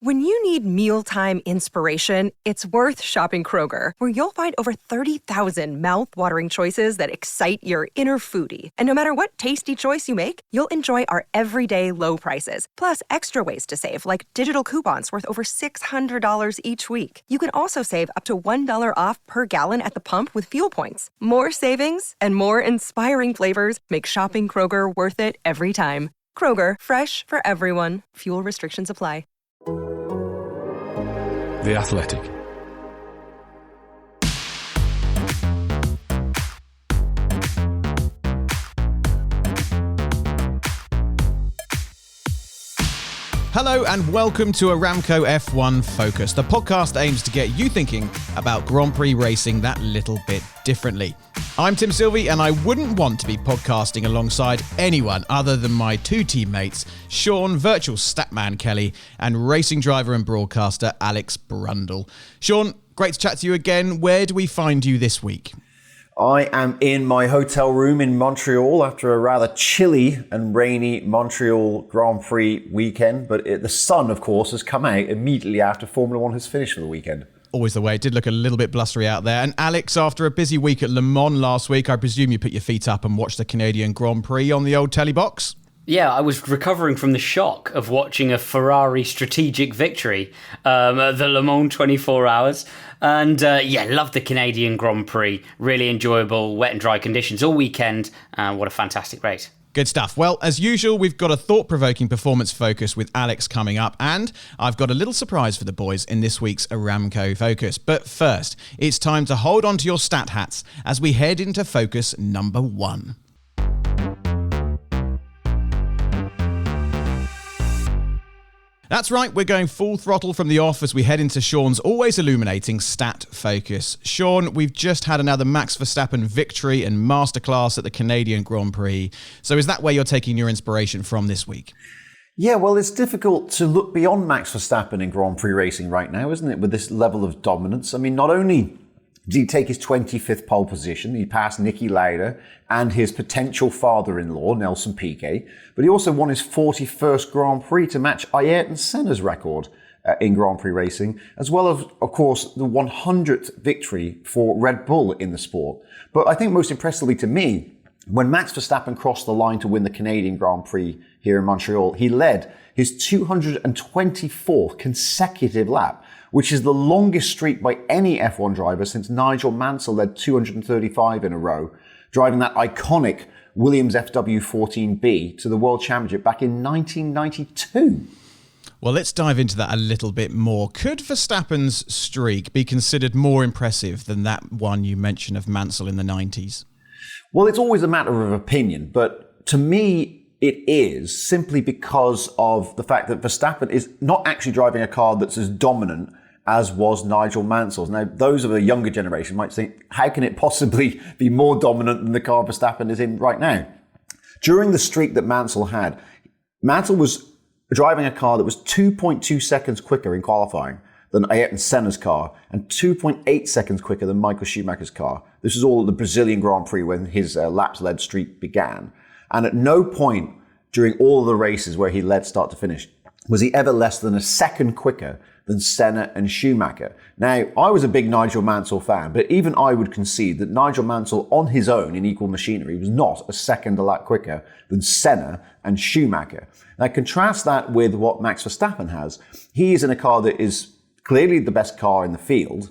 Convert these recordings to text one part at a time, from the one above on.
When you need mealtime inspiration, it's worth shopping Kroger, where you'll find over 30,000 mouth-watering choices that excite your inner foodie. And no matter what tasty choice you make, you'll enjoy our everyday low prices, plus extra ways to save, like digital coupons worth over $600 each week. You can also save up to $1 off per gallon at the pump with fuel points. More savings and more inspiring flavors make shopping Kroger worth it every time. Kroger, fresh for everyone. Fuel restrictions apply. The Athletic. Hello and welcome to Aramco F1 Focus, the podcast that aims to get you thinking about Grand Prix racing that little bit differently. I'm Tim Silvey, and I wouldn't want to be podcasting alongside anyone other than my two teammates, Sean Virtual Statman Kelly and racing driver and broadcaster Alex Brundle. Sean, great to chat to you again. Where do we find you this week? I am in my hotel room in Montreal after a rather chilly and rainy Montreal Grand Prix weekend. But the sun, of course, has come out immediately after Formula One has finished for the weekend. Always the way. It did look a little bit blustery out there. And Alex, after a busy week at Le Mans last week, I presume you put your feet up and watched the Canadian Grand Prix on the old telly box? Yeah, I was recovering from the shock of watching a Ferrari strategic victory at the Le Mans 24 hours. And loved the Canadian Grand Prix. Really enjoyable, wet and dry conditions all weekend. What a fantastic race. Good stuff. Well, as usual, we've got a thought-provoking performance focus with Alex coming up, and I've got a little surprise for the boys in this week's Aramco Focus. But first, it's time to hold on to your stat hats as we head into focus number 1. That's right, we're going full throttle from the off as we head into Sean's always illuminating stat focus. Sean, we've just had another Max Verstappen victory and masterclass at the Canadian Grand Prix. So is that where you're taking your inspiration from this week? Yeah, well, it's difficult to look beyond Max Verstappen in Grand Prix racing right now, isn't it, with this level of dominance? I mean, not only did he take his 25th pole position, he passed Niki Lauda and his potential father-in-law, Nelson Piquet, but he also won his 41st Grand Prix to match Ayrton Senna's record in Grand Prix racing, as well as, of course, the 100th victory for Red Bull in the sport. But I think most impressively to me, when Max Verstappen crossed the line to win the Canadian Grand Prix here in Montreal, he led his 224th consecutive lap, which is the longest streak by any F1 driver since Nigel Mansell led 235 in a row, driving that iconic Williams FW14B to the World Championship back in 1992. Well, let's dive into that a little bit more. Could Verstappen's streak be considered more impressive than that one you mentioned of Mansell in the 90s? Well, it's always a matter of opinion, but to me, it is simply because of the fact that Verstappen is not actually driving a car that's as dominant as was Nigel Mansell's. Now, those of a younger generation might think, how can it possibly be more dominant than the car Verstappen is in right now? During the streak that Mansell had, Mansell was driving a car that was 2.2 seconds quicker in qualifying than Ayrton Senna's car and 2.8 seconds quicker than Michael Schumacher's car. This was all at the Brazilian Grand Prix when his laps-led streak began. And at no point during all of the races where he led start to finish was he ever less than a second quicker than Senna and Schumacher. Now, I was a big Nigel Mansell fan, but even I would concede that Nigel Mansell on his own in equal machinery was not a second a lap quicker than Senna and Schumacher. Now, contrast that with what Max Verstappen has. He is in a car that is clearly the best car in the field,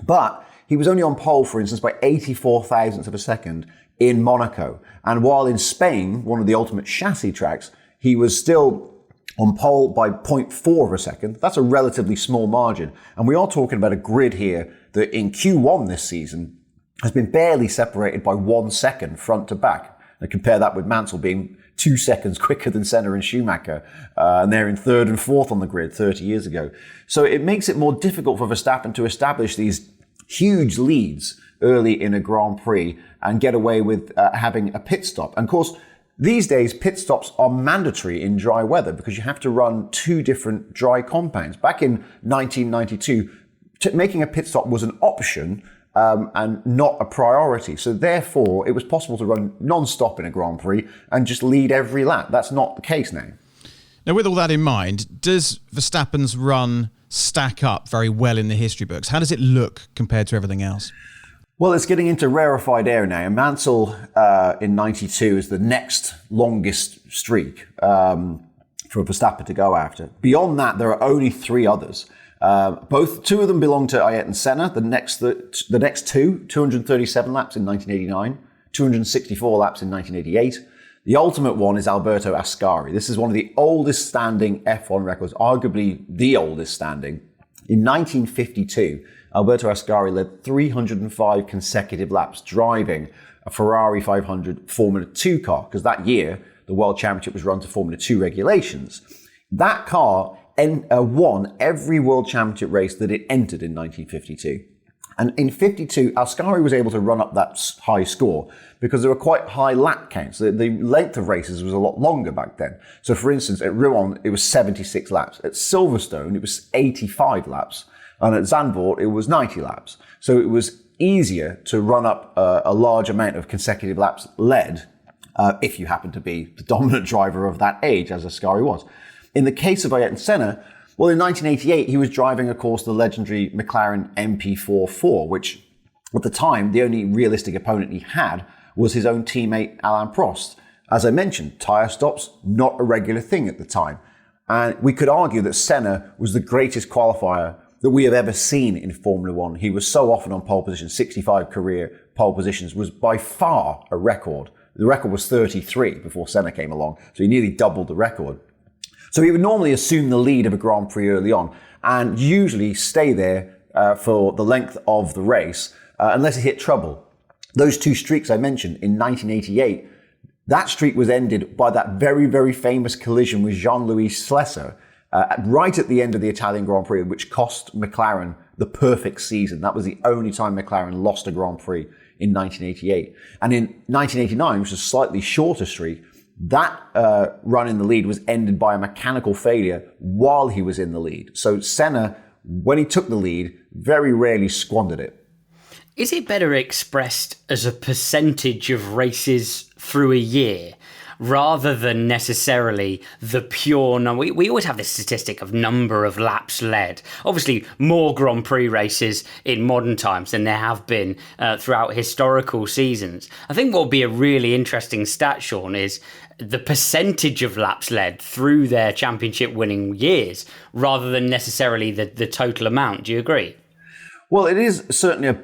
but he was only on pole, for instance, by 84 thousandths of a second in Monaco. And while in Spain, one of the ultimate chassis tracks, he was still on pole by 0.4 of a second. That's a relatively small margin. And we are talking about a grid here that in Q1 this season has been barely separated by 1 second front to back. And compare that with Mansell being 2 seconds quicker than Senna and Schumacher. And they're in third and fourth on the grid 30 years ago. So it makes it more difficult for Verstappen to establish these huge leads early in a Grand Prix and get away with having a pit stop. And of course, these days, pit stops are mandatory in dry weather because you have to run 2 different dry compounds. Back in 1992, making a pit stop was an option and not a priority. So therefore, it was possible to run non-stop in a Grand Prix and just lead every lap. That's not the case now. Now, with all that in mind, does Verstappen's run stack up very well in the history books? How does it look compared to everything else? Well, it's getting into rarefied air now. Mansell in 92 is the next longest streak for Verstappen to go after. Beyond that, there are only 3 others. Two of them belong to Ayrton Senna. The next two, 237 laps in 1989, 264 laps in 1988. The ultimate one is Alberto Ascari. This is one of the oldest standing F1 records, arguably the oldest standing. In 1952, Alberto Ascari led 305 consecutive laps driving a Ferrari 500 Formula 2 car, because that year the World Championship was run to Formula 2 regulations. That car won every World Championship race that it entered in 1952. And in 52, Ascari was able to run up that high score because there were quite high lap counts. The length of races was a lot longer back then. So for instance, at Rouen, it was 76 laps. At Silverstone, it was 85 laps. And at Zandvoort, it was 90 laps. So it was easier to run up a large amount of consecutive laps led if you happen to be the dominant driver of that age, as Ascari was. In the case of Ayrton Senna, well, in 1988, he was driving, of course, the legendary McLaren MP44, which at the time, the only realistic opponent he had was his own teammate, Alain Prost. As I mentioned, tyre stops, not a regular thing at the time. And we could argue that Senna was the greatest qualifier that we have ever seen in Formula One. He was so often on pole position, 65 career pole positions was by far a record. The record was 33 before Senna came along, so he nearly doubled the record. So he would normally assume the lead of a Grand Prix early on and usually stay there for the length of the race unless he hit trouble. Those 2 streaks I mentioned in 1988, that streak was ended by that very, very famous collision with Jean-Louis Schlesser right at the end of the Italian Grand Prix, which cost McLaren the perfect season. That was the only time McLaren lost a Grand Prix in 1988. And in 1989, which was a slightly shorter streak, that run in the lead was ended by a mechanical failure while he was in the lead. So Senna, when he took the lead, very rarely squandered it. Is it better expressed as a percentage of races through a year rather than necessarily the pure number? We always have this statistic of number of laps led. Obviously, more Grand Prix races in modern times than there have been throughout historical seasons. I think what would be a really interesting stat, Sean, is the percentage of laps led through their championship winning years rather than necessarily the total amount. Do you agree? Well, it is certainly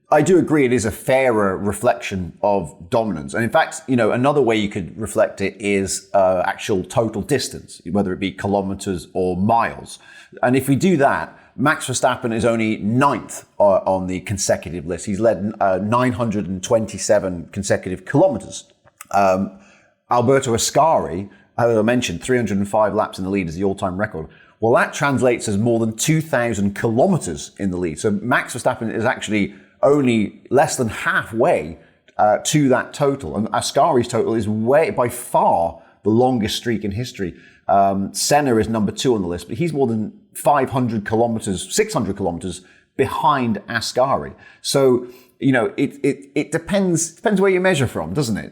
I do agree it is a fairer reflection of dominance. And in fact, another way you could reflect it is actual total distance, whether it be kilometers or miles. And if we do that, Max Verstappen is only 9th on the consecutive list. He's led 927 consecutive kilometers. Alberto Ascari, as I mentioned, 305 laps in the lead is the all-time record. Well, that translates as more than 2,000 kilometers in the lead. So Max Verstappen is actually only less than halfway to that total. And Ascari's total is by far the longest streak in history. Senna is number 2 on the list, but he's more than 600 kilometers behind Ascari. So, it depends where you measure from, doesn't it?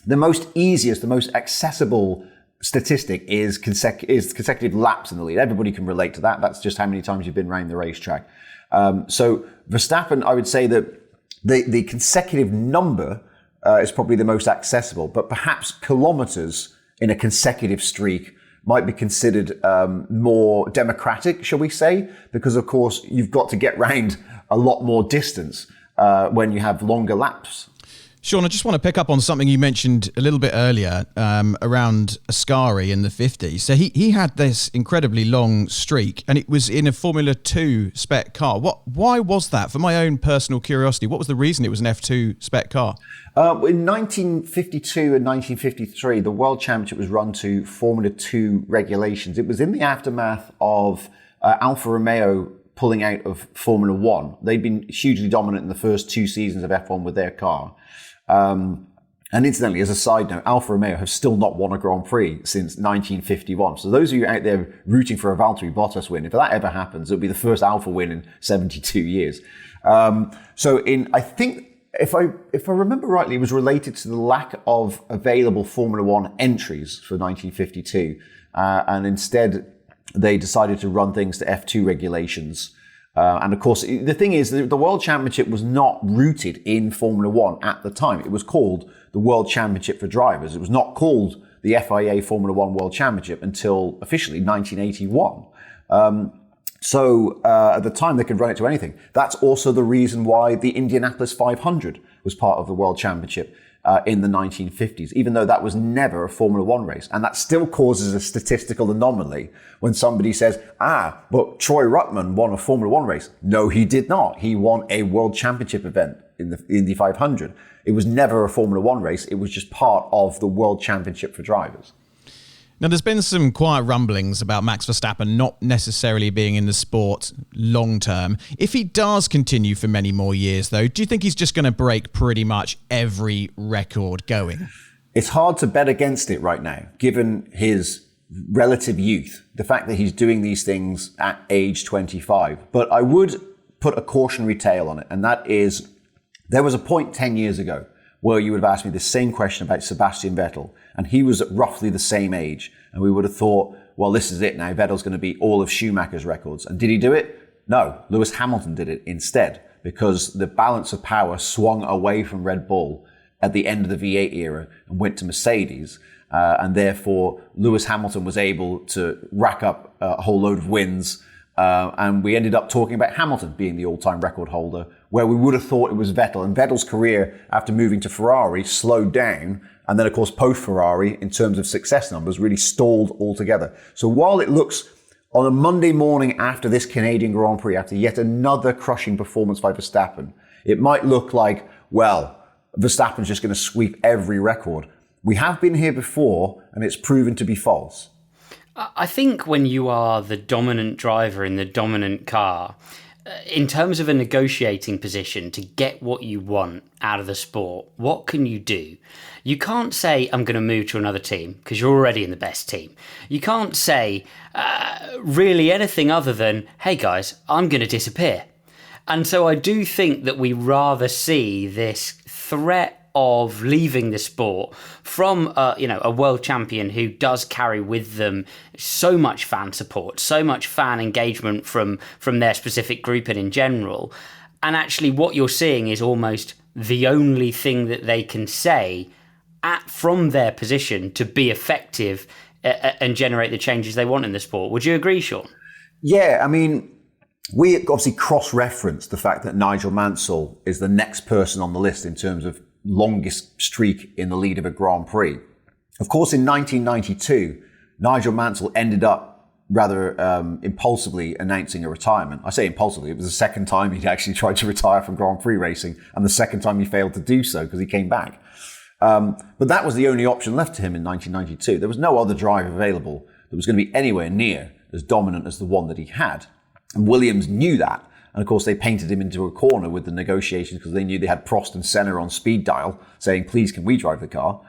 The most accessible statistic is consecutive laps in the lead. Everybody can relate to that. That's just how many times you've been around the racetrack. So Verstappen, I would say that the consecutive number is probably the most accessible, but perhaps kilometers in a consecutive streak might be considered more democratic, shall we say? Because of course you've got to get round a lot more distance when you have longer laps. Sean, I just want to pick up on something you mentioned a little bit earlier around Ascari in the 50s. So he had this incredibly long streak, and it was in a Formula 2 spec car. Why was that? For my own personal curiosity, what was the reason it was an F2 spec car? In 1952 and 1953, the World Championship was run to Formula 2 regulations. It was in the aftermath of Alfa Romeo pulling out of Formula 1. They'd been hugely dominant in the first 2 seasons of F1 with their car. And incidentally, as a side note, Alfa Romeo have still not won a Grand Prix since 1951. So those of you out there rooting for a Valtteri Bottas win, if that ever happens, it'll be the first Alfa win in 72 years. I think, if I remember rightly, it was related to the lack of available Formula 1 entries for 1952. and instead they decided to run things to F2 regulations. And of course, the thing is, the World Championship was not rooted in Formula One at the time. It was called the World Championship for Drivers. It was not called the FIA Formula One World Championship until officially 1981. So at the time, they could run it to anything. That's also the reason why the Indianapolis 500 was part of the World Championship in the 1950s, even though that was never a Formula One race. And that still causes a statistical anomaly when somebody says, but Troy Ruttman won a Formula One race. No, he did not. He won a World Championship event in the Indy 500. It was never a Formula One race. It was just part of the World Championship for drivers. Now, there's been some quiet rumblings about Max Verstappen not necessarily being in the sport long term. If he does continue for many more years, though, do you think he's just going to break pretty much every record going? It's hard to bet against it right now, given his relative youth, the fact that he's doing these things at age 25. But I would put a cautionary tale on it, and that is, there was a point 10 years ago where you would have asked me the same question about Sebastian Vettel, and he was at roughly the same age, and we would have thought, well, this is it now. Vettel's going to beat all of Schumacher's records. And did he do it? No. Lewis Hamilton did it instead, because the balance of power swung away from Red Bull at the end of the V8 era and went to Mercedes, and therefore Lewis Hamilton was able to rack up a whole load of wins, and we ended up talking about Hamilton being the all-time record holder, where we would have thought it was Vettel. And Vettel's career, after moving to Ferrari, slowed down. And then, of course, post-Ferrari, in terms of success numbers, really stalled altogether. So while it looks, on a Monday morning after this Canadian Grand Prix, after yet another crushing performance by Verstappen, it might look like, well, Verstappen's just going to sweep every record. We have been here before, and it's proven to be false. I think when you are the dominant driver in the dominant car, in terms of a negotiating position to get what you want out of the sport, what can you do? You can't say, I'm going to move to another team, because you're already in the best team. You can't say really anything other than, hey guys, I'm going to disappear. And so I do think that we rather see this threat of leaving the sport from a world champion who does carry with them so much fan support, so much fan engagement from their specific group and in general. And actually what you're seeing is almost the only thing that they can say from their position to be effective and generate the changes they want in the sport. Would you agree, Sean? Yeah, I mean, we obviously cross-referenced the fact that Nigel Mansell is the next person on the list in terms of longest streak in the lead of a Grand Prix. Of course, in 1992, Nigel Mansell ended up rather impulsively announcing a retirement. I say impulsively, it was the second time he'd actually tried to retire from Grand Prix racing, and the second time he failed to do so because he came back. But that was the only option left to him in 1992. There was no other driver available that was going to be anywhere near as dominant as the one that he had. And Williams knew that. And of course, they painted him into a corner with the negotiations because they knew they had Prost and Senna on speed dial saying, please, can we drive the car?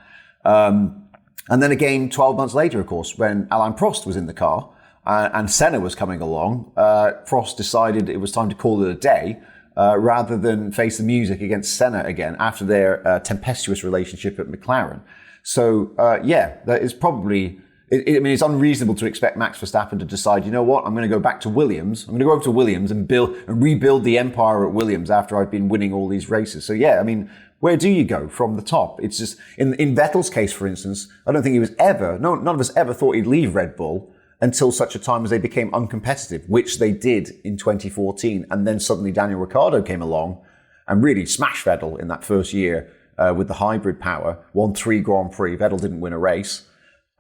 And then again, 12 months later, of course, when Alain Prost was in the car and Senna was coming along, Prost decided it was time to call it a day rather than face the music against Senna again after their tempestuous relationship at McLaren. So, that is probably... I mean, it's unreasonable to expect Max Verstappen to decide, you know what, I'm going to go back to Williams. I'm going to go over to Williams and rebuild the empire at Williams after I've been winning all these races. So yeah, I mean, where do you go from the top? It's just, in Vettel's case, for instance, I don't think he was none of us ever thought he'd leave Red Bull until such a time as they became uncompetitive, which they did in 2014. And then suddenly Daniel Ricciardo came along and really smashed Vettel in that first year with the hybrid power, won 3 Grand Prix. Vettel didn't win a race.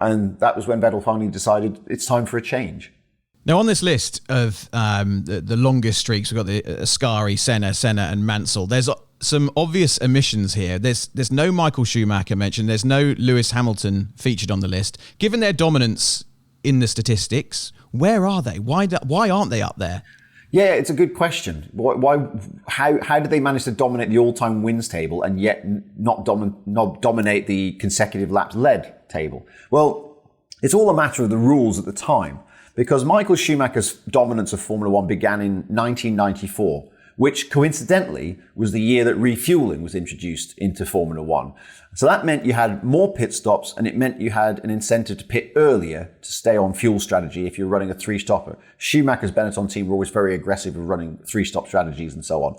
And that was when Vettel finally decided it's time for a change. Now, on this list of the longest streaks, we've got the Ascari, Senna, and Mansell. There's some obvious omissions here. There's no Michael Schumacher mentioned. There's no Lewis Hamilton featured on the list. Given their dominance in the statistics, where are they? Why aren't they up there? Yeah, it's a good question. How did they manage to dominate the all-time wins table and yet not dominate the consecutive laps led table? Well, it's all a matter of the rules at the time, because Michael Schumacher's dominance of Formula One began in 1994 which coincidentally was the year that refueling was introduced into Formula One. So that meant you had more pit stops, and it meant you had an incentive to pit earlier to stay on fuel strategy if you're running a three-stopper. Schumacher's Benetton team were always very aggressive with running three-stop strategies and so on.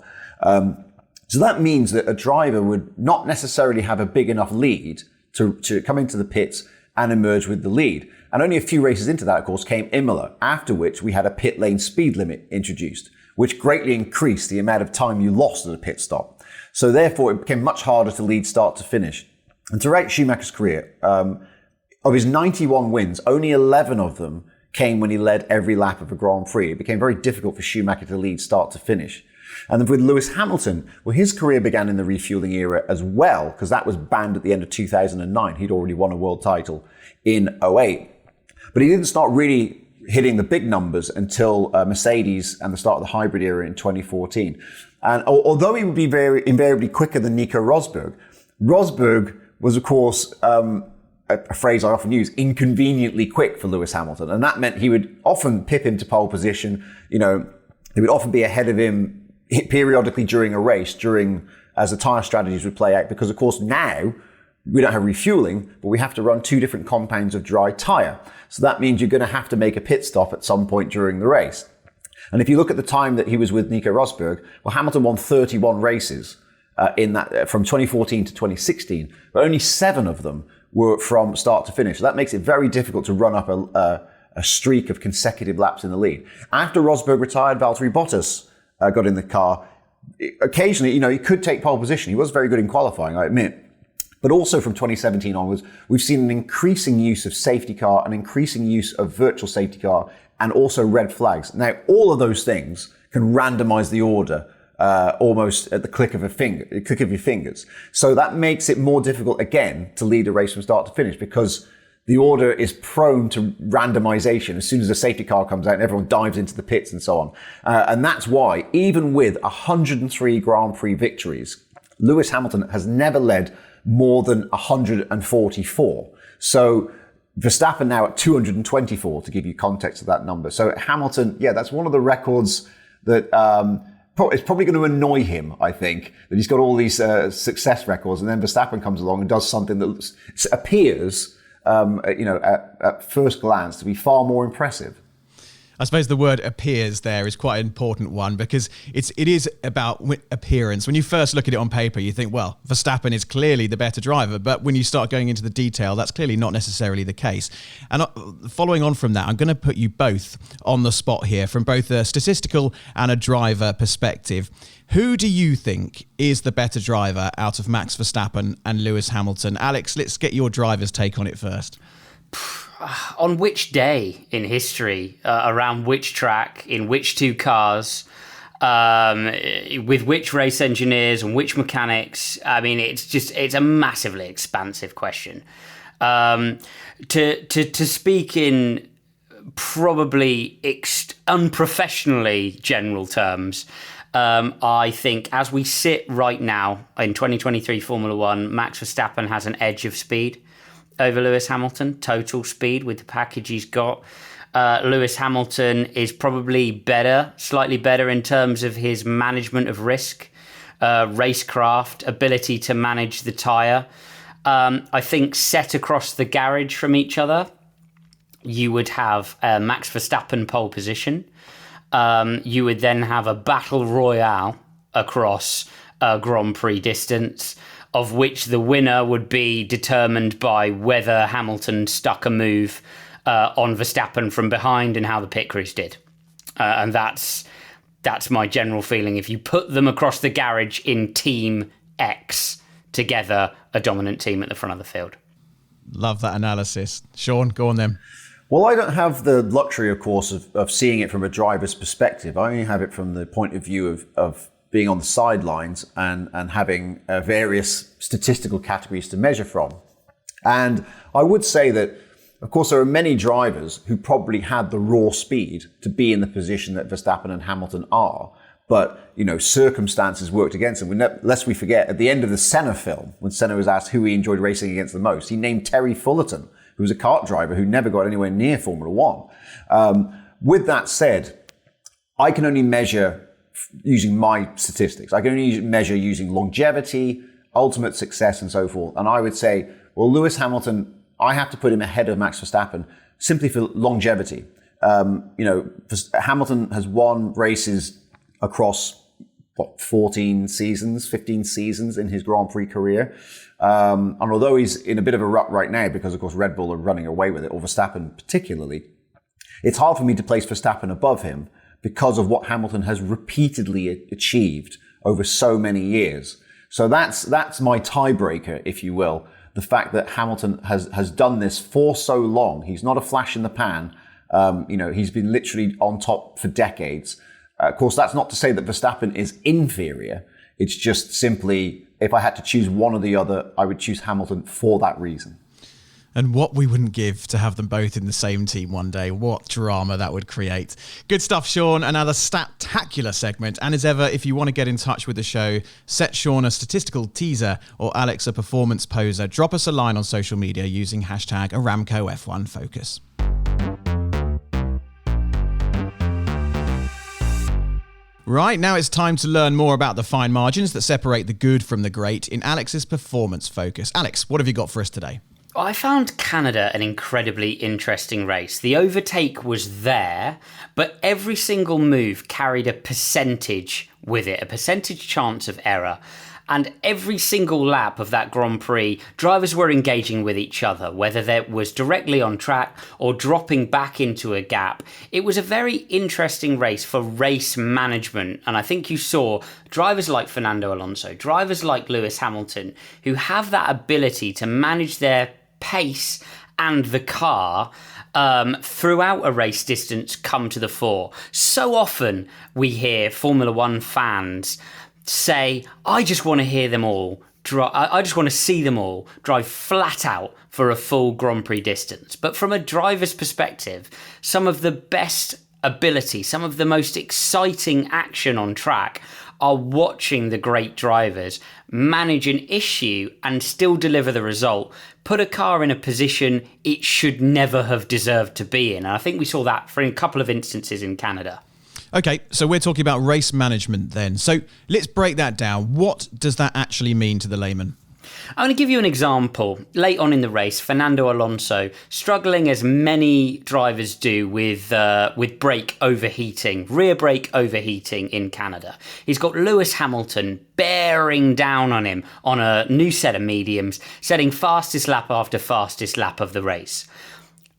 So that means that a driver would not necessarily have a big enough lead to come into the pits and emerge with the lead. And only a few races into that, of course, came Imola, after which we had a pit lane speed limit introduced, which greatly increased the amount of time you lost at a pit stop. So therefore, it became much harder to lead start to finish. And throughout Schumacher's career, of his 91 wins, only 11 of them came when he led every lap of a Grand Prix. It became very difficult for Schumacher to lead start to finish. And then with Lewis Hamilton, well, his career began in the refueling era as well, because that was banned at the end of 2009. He'd already won a world title in 2008. But he didn't start really hitting the big numbers until Mercedes and the start of the hybrid era in 2014. And although he would be very invariably quicker than Nico Rosberg, Rosberg was, of course, a phrase I often use, inconveniently quick for Lewis Hamilton. And that meant he would often pip him to pole position. You know, he would often be ahead of him periodically during a race, as the tyre strategies would play out, because of course now we don't have refueling, but we have to run 2 different compounds of dry tyre. So that means you're going to have to make a pit stop at some point during the race. And if you look at the time that he was with Nico Rosberg, well, Hamilton won 31 races in that from 2014 to 2016, but only 7 of them were from start to finish. So that makes it very difficult to run up a streak of consecutive laps in the lead. After Rosberg retired, Valtteri Bottas got in the car. Occasionally, you know, he could take pole position. He was very good in qualifying, I admit. But also from 2017 onwards, we've seen an increasing use of safety car, an increasing use of virtual safety car, and also red flags. Now, all of those things can randomize the order almost at the click of your fingers. So that makes it more difficult, again, to lead a race from start to finish, because the order is prone to randomization as soon as the safety car comes out and everyone dives into the pits and so on. And that's why, even with 103 Grand Prix victories, Lewis Hamilton has never led more than 144. So Verstappen now at 224, to give you context of that number. So Hamilton, yeah, that's one of the records that it's probably going to annoy him, I think, that he's got all these success records, and then Verstappen comes along and does something that appears at first glance to be far more impressive. I suppose the word appears there is quite an important one, because it is about appearance. When you first look at it on paper, you think, well, Verstappen is clearly the better driver. But when you start going into the detail, that's clearly not necessarily the case. And following on from that, I'm going to put you both on the spot here from both a statistical and a driver perspective. Who do you think is the better driver out of Max Verstappen and Lewis Hamilton? Alex, let's get your driver's take on it first. On which day in history, around which track, in which 2 cars, with which race engineers and which mechanics? I mean, it's a massively expansive question. To speak in probably unprofessionally general terms, I think as we sit right now in 2023 Formula One, Max Verstappen has an edge of speed over Lewis Hamilton, total speed with the package he's got. Lewis Hamilton is probably slightly better in terms of his management of risk, racecraft, ability to manage the tyre. I think set across the garage from each other, you would have Max Verstappen pole position. You would then have a battle royale across a Grand Prix distance, of which the winner would be determined by whether Hamilton stuck a move on Verstappen from behind and how the pit crews did. And that's my general feeling. If you put them across the garage in Team X together, a dominant team at the front of the field. Love that analysis. Sean, go on then. Well, I don't have the luxury, of course, of seeing it from a driver's perspective. I only have it from the point of view of being on the sidelines and having various statistical categories to measure from. And I would say that, of course, there are many drivers who probably had the raw speed to be in the position that Verstappen and Hamilton are. But, you know, circumstances worked against them. Lest we forget, at the end of the Senna film, when Senna was asked who he enjoyed racing against the most, he named Terry Fullerton, who was a kart driver who never got anywhere near Formula One. With that said, I can only measure using my statistics. I can only measure using longevity, ultimate success, and so forth. And I would say, well, Lewis Hamilton, I have to put him ahead of Max Verstappen simply for longevity. Hamilton has won races across 15 seasons in his Grand Prix career. And although he's in a bit of a rut right now because, of course, Red Bull are running away with it, or Verstappen particularly, it's hard for me to place Verstappen above him because of what Hamilton has repeatedly achieved over so many years. So that's my tiebreaker, if you will. The fact that Hamilton has done this for so long. He's not a flash in the pan. He's been literally on top for decades. Of course, that's not to say that Verstappen is inferior. It's just simply, if I had to choose one or the other, I would choose Hamilton for that reason. And what we wouldn't give to have them both in the same team one day. What drama that would create. Good stuff, Sean. Another Stattacular segment. And as ever, if you want to get in touch with the show, set Sean a statistical teaser or Alex a performance poser. Drop us a line on social media using hashtag Aramco F1 Focus. Right, now it's time to learn more about the fine margins that separate the good from the great in Alex's performance focus. Alex, what have you got for us today? I found Canada an incredibly interesting race. The overtake was there, but every single move carried a percentage with it, a percentage chance of error. And every single lap of that Grand Prix, drivers were engaging with each other, whether that was directly on track or dropping back into a gap. It was a very interesting race for race management. And I think you saw drivers like Fernando Alonso, drivers like Lewis Hamilton, who have that ability to manage their pace and the car throughout a race distance come to the fore. So often we hear Formula One fans say, I just want to hear them all. I just want to see them all drive flat out for a full Grand Prix distance. But from a driver's perspective, some of the best ability, some of the most exciting action on track are watching the great drivers manage an issue and still deliver the result, put a car in a position it should never have deserved to be in. And I think we saw that for a couple of instances in Canada. Okay, so we're talking about race management then. So let's break that down. What does that actually mean to the layman? I'm going to give you an example. Late on in the race, Fernando Alonso struggling as many drivers do with brake overheating, rear brake overheating in Canada. He's got Lewis Hamilton bearing down on him on a new set of mediums, setting fastest lap after fastest lap of the race.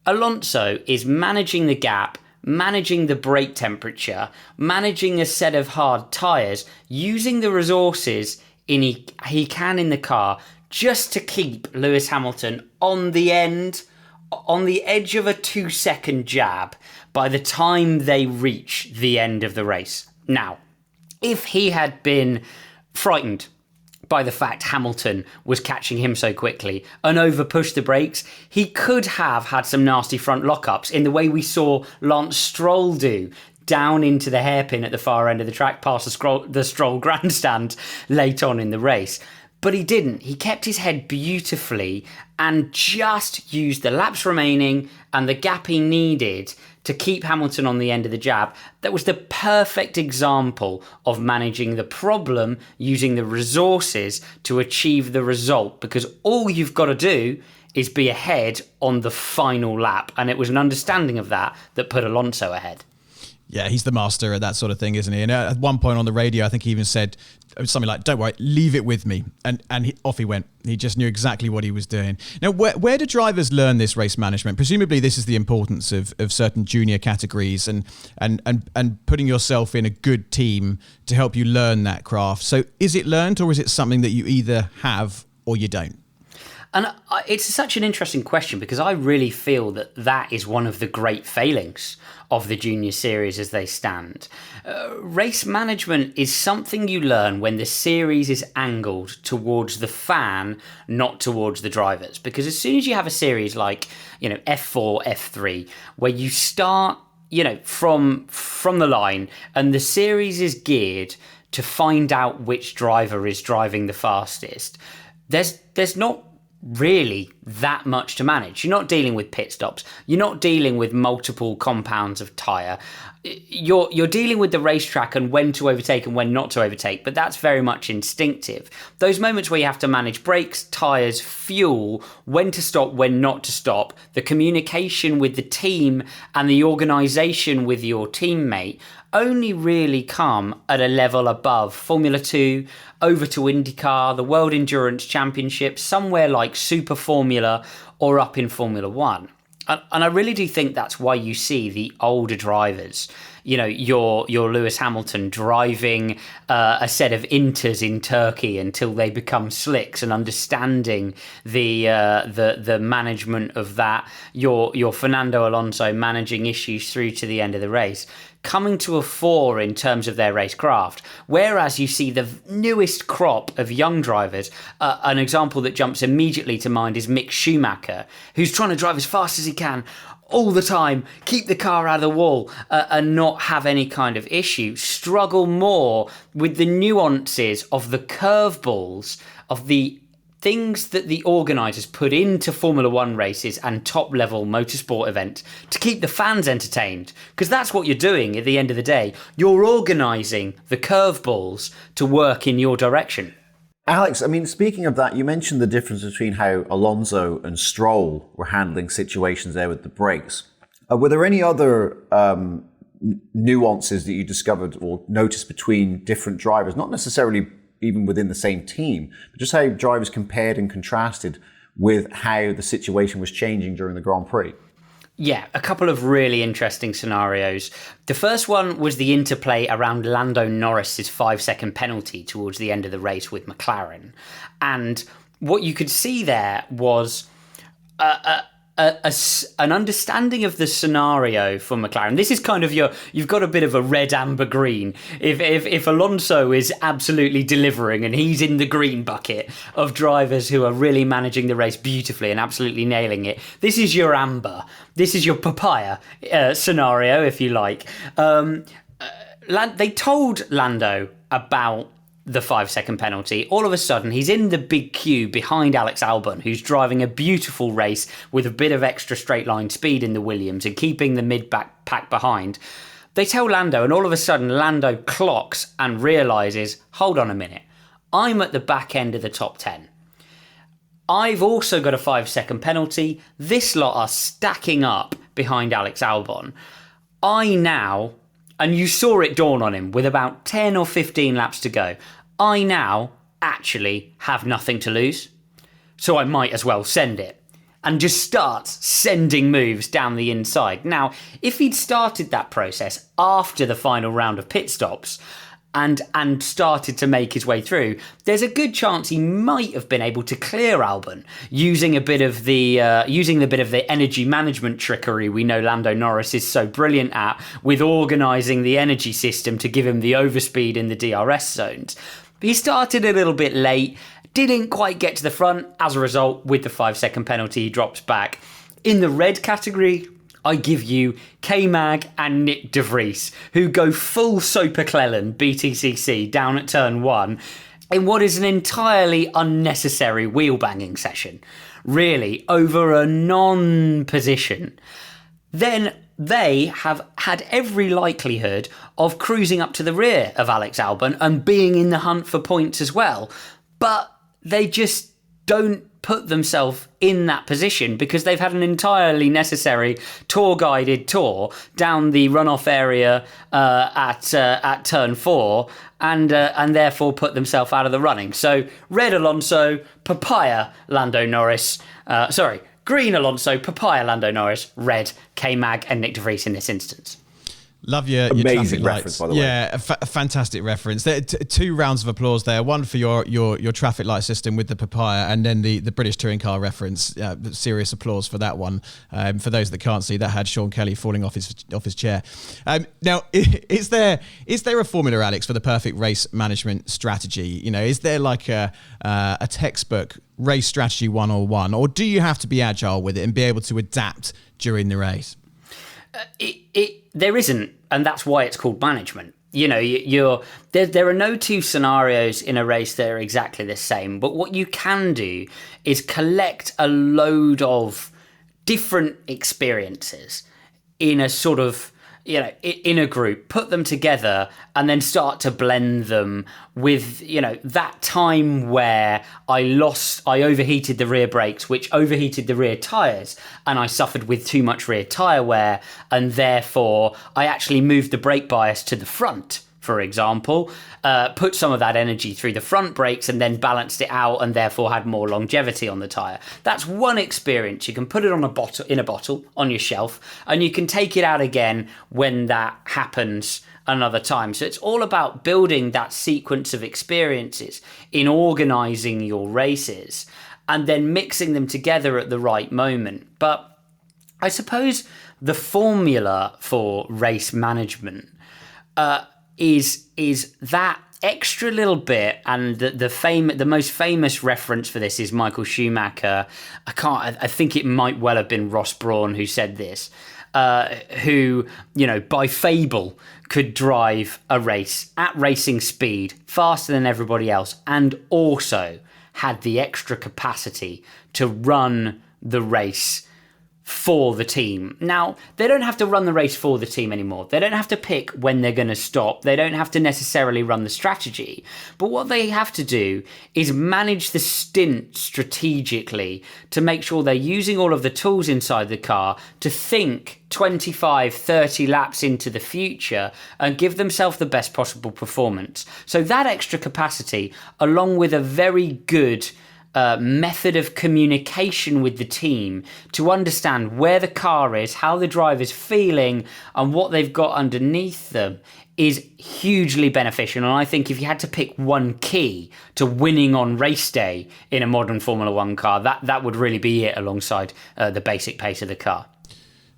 Alonso is managing the gap, managing the brake temperature, managing a set of hard tyres, using the resources he can in the car just to keep Lewis Hamilton on the edge of a 2-second jab by the time they reach the end of the race. Now, if he had been frightened by the fact Hamilton was catching him so quickly and over-pushed the brakes, he could have had some nasty front lockups in the way we saw Lance Stroll do down into the hairpin at the far end of the track past the Stroll grandstand late on in the race. But he didn't. He kept his head beautifully and just used the laps remaining and the gap he needed to keep Hamilton on the end of the jab. That was the perfect example of managing the problem, using the resources to achieve the result, because all you've got to do is be ahead on the final lap. And it was an understanding of that put Alonso ahead. Yeah, he's the master at that sort of thing, isn't he? And at one point on the radio, I think he even said something like, don't worry, leave it with me. And off he went. He just knew exactly what he was doing. Now, where do drivers learn this race management? Presumably this is the importance of certain junior categories and putting yourself in a good team to help you learn that craft. So is it learned, or is it something that you either have or you don't? And it's such an interesting question, because I really feel that is one of the great failings of the junior series as they stand. Race management is something you learn when the series is angled towards the fan, not towards the drivers. Because as soon as you have a series like, F4, F3, where you start, from the line, and the series is geared to find out which driver is driving the fastest, there's not really that much to manage. You're not dealing with pit stops. You're not dealing with multiple compounds of tyre. you're dealing with the racetrack and when to overtake and when not to overtake, but that's very much instinctive. Those moments where you have to manage brakes, tyres, fuel, when to stop, when not to stop, the communication with the team and the organisation with your teammate only really come at a level above Formula 2, over to IndyCar, the World Endurance Championship, somewhere like Super Formula or up in Formula 1. And I really do think that's why you see the older drivers, you know, your Lewis Hamilton driving a set of Inters in Turkey until they become slicks and understanding the management of that. Your Fernando Alonso managing issues through to the end of the race, coming to a fore in terms of their racecraft. Whereas you see the newest crop of young drivers, an example that jumps immediately to mind is Mick Schumacher, who's trying to drive as fast as he can all the time, keep the car out of the wall and not have any kind of issue, struggle more with the nuances of the curveballs of the things that the organisers put into Formula 1 races and top-level motorsport events to keep the fans entertained. Because that's what you're doing at the end of the day. You're organising the curveballs to work in your direction. Alex, I mean, speaking of that, you mentioned the difference between how Alonso and Stroll were handling situations there with the brakes. Were there any other nuances that you discovered or noticed between different drivers? Not necessarily even within the same team, but just how drivers compared and contrasted with how the situation was changing during the Grand Prix. Yeah, a couple of really interesting scenarios. The first one was the interplay around Lando Norris's 5-second penalty towards the end of the race with McLaren. And what you could see there was an understanding of the scenario for McLaren. This is kind of you've got a bit of a red, amber, green. If Alonso is absolutely delivering and he's in the green bucket of drivers who are really managing the race beautifully and absolutely nailing it, this is your amber. This is your papaya scenario, if you like. They told Lando about the 5-second penalty. All of a sudden, he's in the big queue behind Alex Albon, who's driving a beautiful race with a bit of extra straight line speed in the Williams and keeping the mid-back pack behind. They tell Lando, and all of a sudden, Lando clocks and realises, hold on a minute, I'm at the back end of the top 10. I've also got a 5-second penalty. This lot are stacking up behind Alex Albon. I now, and you saw it dawn on him with about 10 or 15 laps to go, I now actually have nothing to lose. So I might as well send it. And just start sending moves down the inside. Now, if he'd started that process after the final round of pit stops and started to make his way through, there's a good chance he might have been able to clear Albon using a bit of the energy management trickery we know Lando Norris is so brilliant at, with organising the energy system to give him the overspeed in the DRS zones. He started a little bit late, didn't quite get to the front. As a result, with the 5-second penalty, he drops back. In the red category, I give you K-Mag and Nick de Vries, who go full Soper Cleland BTCC down at turn 1 in what is an entirely unnecessary wheel-banging session, really, over a non-position. Then they have had every likelihood of cruising up to the rear of Alex Albon and being in the hunt for points as well. But they just don't put themselves in that position because they've had an entirely necessary tour-guided tour down the runoff area at turn 4 and therefore put themselves out of the running. So red Alonso, papaya Lando Norris, green Alonso, papaya Lando Norris, red K-Mag and Nick de Vries in this instance. Love your amazing traffic reference, lights. by the way. Yeah, a fantastic reference. There, 2 rounds of applause there. One for your traffic light system with the papaya, and then the British touring car reference. Serious applause for that one. For those that can't see, that had Sean Kelly falling off his chair. Now, is there a formula, Alex, for the perfect race management strategy? You know, is there like a textbook race strategy 101, or do you have to be agile with it and be able to adapt during the race? There isn't, and that's why it's called management. You know, there are no 2 scenarios in a race that are exactly the same. But what you can do is collect a load of different experiences in a sort of in a group, put them together and then start to blend them with, that time where I overheated the rear brakes, which overheated the rear tyres, and I suffered with too much rear tyre wear, and therefore I actually moved the brake bias to the front, for example, put some of that energy through the front brakes and then balanced it out and therefore had more longevity on the tyre. That's one experience. You can put it in a bottle on your shelf, and you can take it out again when that happens another time. So it's all about building that sequence of experiences in organising your races and then mixing them together at the right moment. But I suppose the formula for race management is that extra little bit, and the most famous reference for this is Michael Schumacher. I think it might well have been Ross Brawn who said this, who, by fable could drive a race at racing speed faster than everybody else, and also had the extra capacity to run the race for the team. Now, they don't have to run the race for the team anymore. They don't have to pick when they're going to stop. They don't have to necessarily run the strategy. But what they have to do is manage the stint strategically to make sure they're using all of the tools inside the car to think 25, 30 laps into the future and give themselves the best possible performance. So that extra capacity, along with a very good method of communication with the team to understand where the car is, how the driver's feeling, and what they've got underneath them, is hugely beneficial. And I think if you had to pick one key to winning on race day in a modern Formula One car, that would really be it, alongside the basic pace of the car.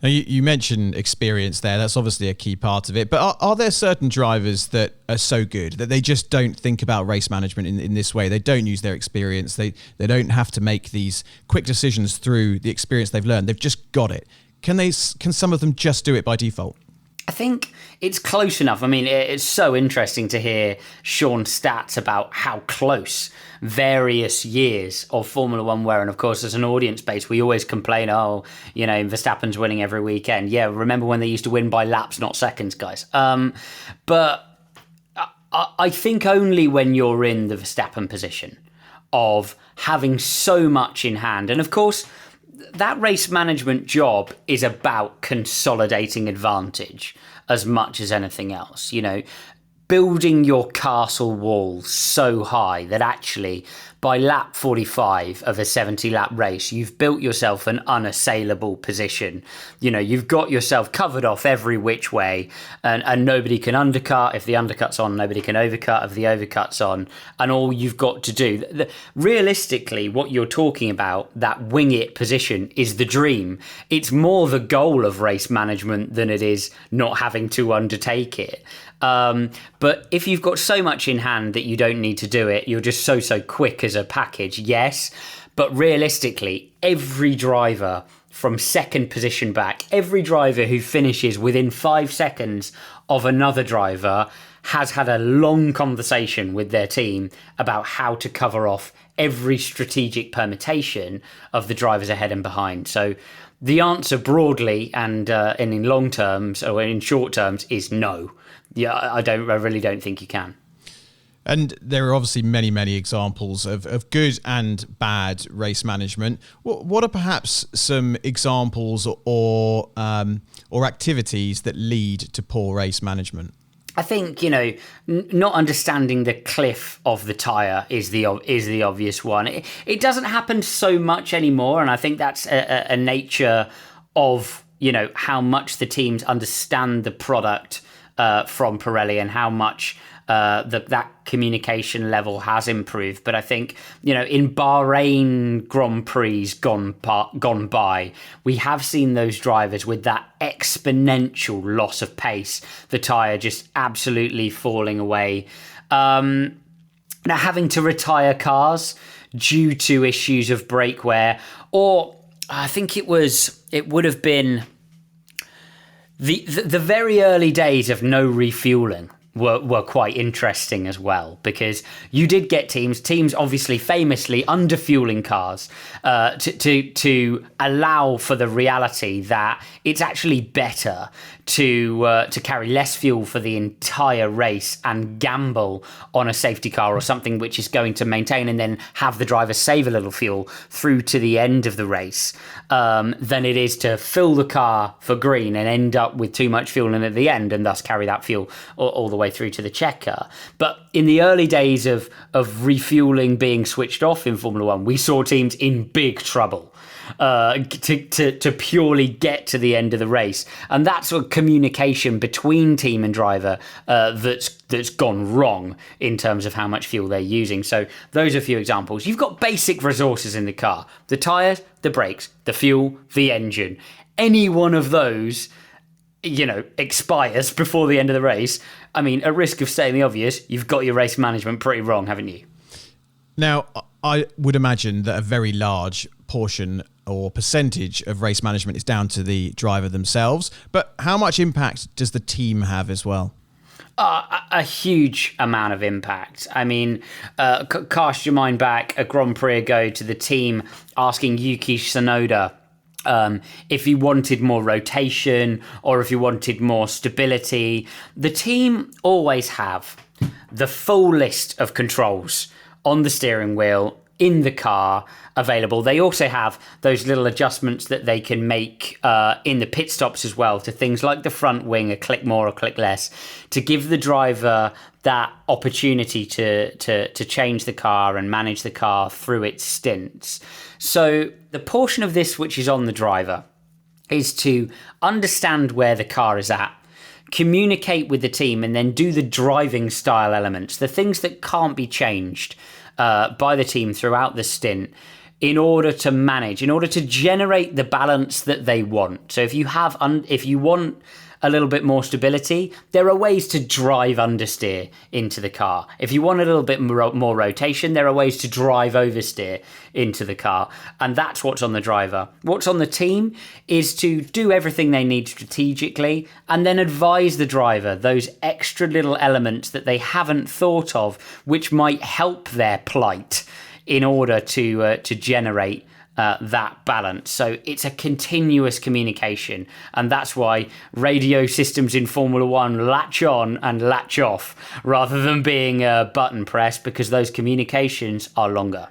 Now, you mentioned experience there. That's obviously a key part of it. But are there certain drivers that are so good that they just don't think about race management in this way? They don't use their experience. They don't have to make these quick decisions through the experience they've learned. They've just got it. Can some of them just do it by default? I think it's close enough. I mean, it's so interesting to hear Sean's stats about how close various years of Formula One were. And of course, as an audience base, we always complain, Verstappen's winning every weekend. Yeah, remember when they used to win by laps, not seconds, guys. But I think only when you're in the Verstappen position of having so much in hand. And of course, that race management job is about consolidating advantage as much as anything else. Building your castle walls so high that actually by lap 45 of a 70-lap race, you've built yourself an unassailable position. You've got yourself covered off every which way, and nobody can undercut. If the undercut's on, nobody can overcut if the overcut's on. And all you've got to do, realistically, what you're talking about, that wing it position, is the dream. It's more the goal of race management than it is not having to undertake it. But if you've got so much in hand that you don't need to do it, you're just so quick as a package, yes. But realistically, every driver from second position back, every driver who finishes within 5 seconds of another driver has had a long conversation with their team about how to cover off every strategic permutation of the drivers ahead and behind. So the answer broadly and in long terms, or in short terms, is no. Yeah, I really don't think you can. And there are obviously many, many examples of good and bad race management. What are perhaps some examples or activities that lead to poor race management? I think, not understanding the cliff of the tyre is the obvious one. It doesn't happen so much anymore, and I think that's a nature of, how much the teams understand the product from Pirelli and how much that communication level has improved. But I think, in Bahrain Grand Prix gone by, we have seen those drivers with that exponential loss of pace, the tyre just absolutely falling away. Now, having to retire cars due to issues of brake wear, or I think it would have been the very early days of no refueling were quite interesting as well, because you did get teams obviously famously underfueling cars to allow for the reality that it's actually better to carry less fuel for the entire race and gamble on a safety car or something which is going to maintain and then have the driver save a little fuel through to the end of the race, than it is to fill the car for green and end up with too much fuel in at the end and thus carry that fuel all the way through to the checker. But in the early days of refueling being switched off in Formula One, we saw teams in big trouble to purely get to the end of the race, and that's a communication between team and driver that's gone wrong in terms of how much fuel they're using. So those are a few examples. You've got basic resources in the car: the tyres, the brakes, the fuel, the engine. Any one of those, expires before the end of the race. I mean, at risk of stating the obvious, you've got your race management pretty wrong, haven't you? Now, I would imagine that a very large portion or percentage of race management is down to the driver themselves, but how much impact does the team have as well? A huge amount of impact. I mean, cast your mind back a Grand Prix ago to the team asking Yuki Tsunoda if he wanted more rotation or if he wanted more stability. The team always have the full list of controls on the steering wheel, in the car, available. They also have those little adjustments that they can make in the pit stops as well, to things like the front wing, a click more or click less, to give the driver that opportunity to change the car and manage the car through its stints. So the portion of this which is on the driver is to understand where the car is at, communicate with the team, and then do the driving style elements, the things that can't be changed by the team throughout the stint, in order to manage, in order to generate the balance that they want. So if you want a little bit more stability, there are ways to drive understeer into the car. If you want a little bit more rotation, there are ways to drive oversteer into the car. And that's what's on the driver. What's on the team is to do everything they need strategically and then advise the driver those extra little elements that they haven't thought of, which might help their plight in order to generate that balance. So it's a continuous communication, and that's why radio systems in Formula One latch on and latch off rather than being a button press, because those communications are longer.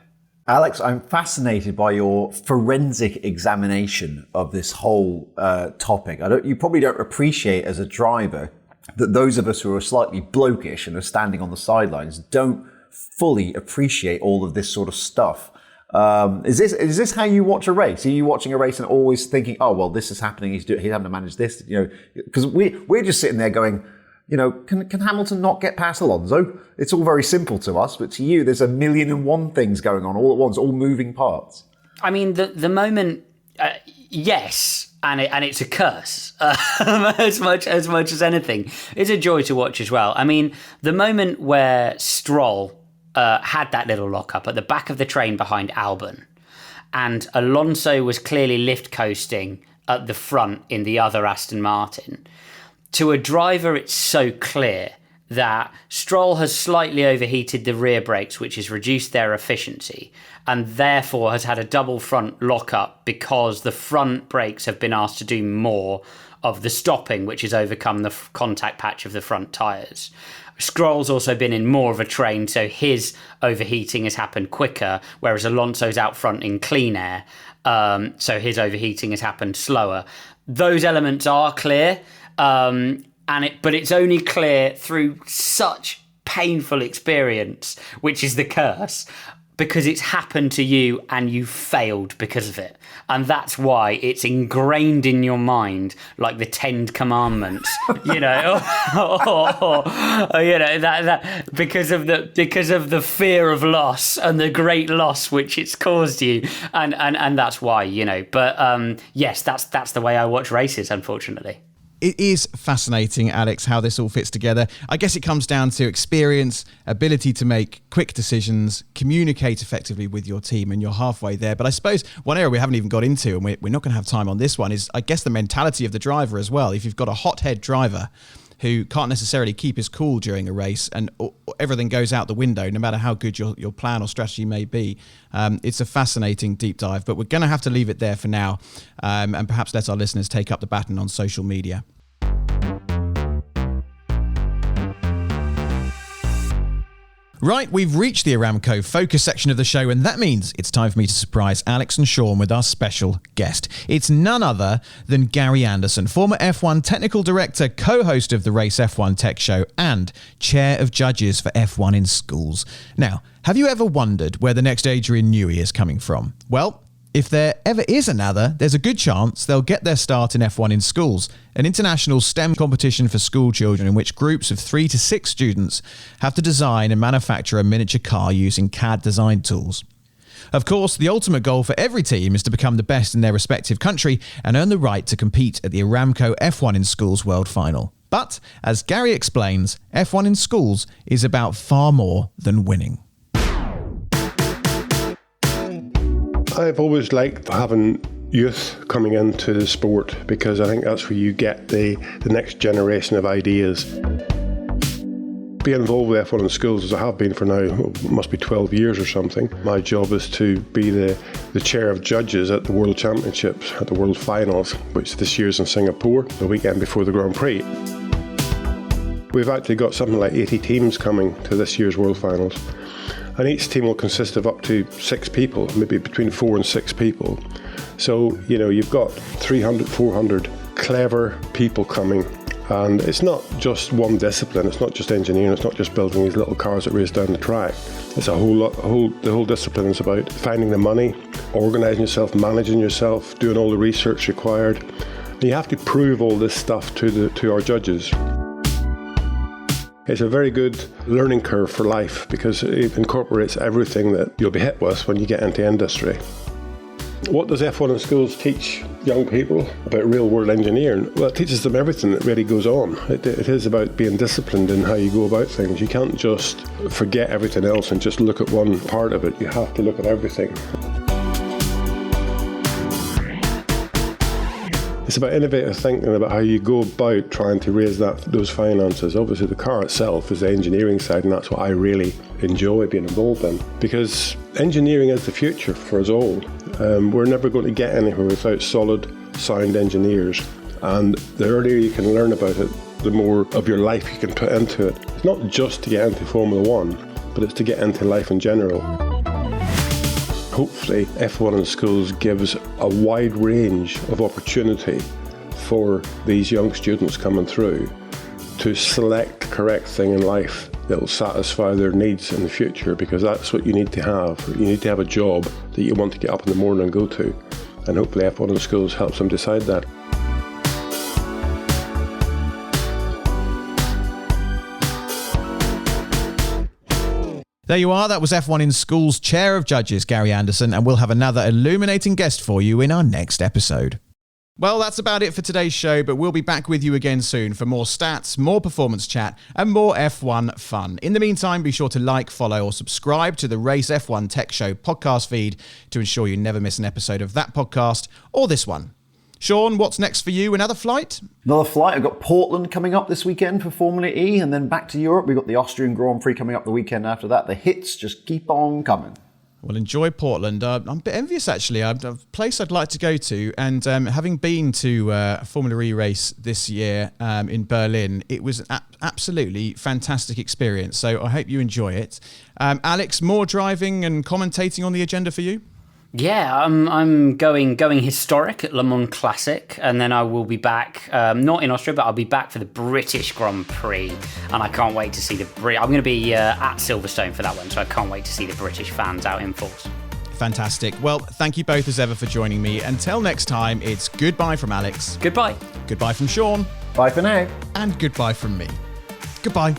Alex, I'm fascinated by your forensic examination of this whole topic. You probably don't appreciate as a driver that those of us who are slightly blokish and are standing on the sidelines don't fully appreciate all of this sort of stuff. Is this how you watch a race? Are you watching a race and always thinking, oh, well, this is happening, he's having to manage this, because we're just sitting there going, can Hamilton not get past Alonso? It's all very simple to us, but to you, there's 1,000,001 things going on all at once, all moving parts. I mean, the moment, yes, and it's a curse as much as anything. It's a joy to watch as well. I mean, the moment where Stroll had that little lock-up at the back of the train behind Albon, and Alonso was clearly lift coasting at the front in the other Aston Martin. To a driver, it's so clear that Stroll has slightly overheated the rear brakes, which has reduced their efficiency, and therefore has had a double front lock-up because the front brakes have been asked to do more of the stopping, which has overcome the contact patch of the front tyres. Stroll's also been in more of a train, so his overheating has happened quicker, whereas Alonso's out front in clean air, so his overheating has happened slower. Those elements are clear, but it's only clear through such painful experience, which is the curse, because it's happened to you and you failed because of it. And that's why it's ingrained in your mind, like the 10 Commandments, that because of the fear of loss and the great loss which it's caused you, and that's why, But yes, that's the way I watch races, unfortunately. It is fascinating, Alex, how this all fits together. I guess it comes down to experience, ability to make quick decisions, communicate effectively with your team, and you're halfway there. But I suppose one area we haven't even got into, and we're not going to have time on this one, is, I guess, the mentality of the driver as well. If you've got a hothead driver who can't necessarily keep his cool during a race and everything goes out the window, no matter how good your plan or strategy may be, it's a fascinating deep dive. But we're going to have to leave it there for now, and perhaps let our listeners take up the baton on social media. Right, we've reached the Aramco Focus section of the show, and that means it's time for me to surprise Alex and Sean with our special guest. It's none other than Gary Anderson, former F1 technical director, co-host of the Race F1 Tech Show, and chair of judges for F1 in schools. Now, have you ever wondered where the next Adrian Newey is coming from? Well, if there ever is another, there's a good chance they'll get their start in F1 in schools, an international STEM competition for school children in which groups of 3 to 6 students have to design and manufacture a miniature car using CAD design tools. Of course, the ultimate goal for every team is to become the best in their respective country and earn the right to compete at the Aramco F1 in Schools World Final. But, as Gary explains, F1 in Schools is about far more than winning. I've always liked having youth coming into the sport because I think that's where you get the next generation of ideas. Being involved with F1 in schools, as I have been for now, must be 12 years or something. My job is to be the chair of judges at the World Championships, at the World Finals, which this year's in Singapore, the weekend before the Grand Prix. We've actually got something like 80 teams coming to this year's World Finals. And each team will consist of up to 6 people, maybe between 4 and 6 people. So, you've got 300, 400 clever people coming. And it's not just one discipline, it's not just engineering, it's not just building these little cars that race down the track. It's the whole discipline is about finding the money, organising yourself, managing yourself, doing all the research required. And you have to prove all this stuff to our judges. It's a very good learning curve for life because it incorporates everything that you'll be hit with when you get into industry. What does F1 in schools teach young people about real-world engineering? Well, it teaches them everything that really goes on. It is about being disciplined in how you go about things. You can't just forget everything else and just look at one part of it. You have to look at everything. It's about innovative thinking about how you go about trying to raise those finances. Obviously, the car itself is the engineering side, and that's what I really enjoy being involved in. Because engineering is the future for us all. We're never going to get anywhere without solid, sound engineers. And the earlier you can learn about it, the more of your life you can put into it. It's not just to get into Formula One, but it's to get into life in general. Hopefully, F1 in schools gives a wide range of opportunity for these young students coming through to select the correct thing in life that will satisfy their needs in the future, because that's what you need to have. You need to have a job that you want to get up in the morning and go to. And hopefully F1 in schools helps them decide that. There you are, that was F1 in Schools Chair of Judges, Gary Anderson, and we'll have another illuminating guest for you in our next episode. Well, that's about it for today's show, but we'll be back with you again soon for more stats, more performance chat, and more F1 fun. In the meantime, be sure to like, follow, or subscribe to the Race F1 Tech Show podcast feed to ensure you never miss an episode of that podcast or this one. Sean, what's next for you? Another flight? Another flight. I've got Portland coming up this weekend for Formula E, and then back to Europe. We've got the Austrian Grand Prix coming up the weekend after that. The hits just keep on coming. Well, enjoy Portland. I'm a bit envious, actually. A place I'd like to go to, and having been to a Formula E race this year in Berlin, it was an absolutely fantastic experience. So I hope you enjoy it. Alex, more driving and commentating on the agenda for you? Yeah, I'm going historic at Le Mans Classic, and then I will be back, not in Austria, but I'll be back for the British Grand Prix, and I can't wait to see I'm going to be at Silverstone for that one, so I can't wait to see the British fans out in force. Fantastic. Well, thank you both as ever for joining me. Until next time, it's goodbye from Alex. Goodbye. Goodbye from Sean. Bye for now. And goodbye from me. Goodbye.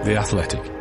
The Athletic.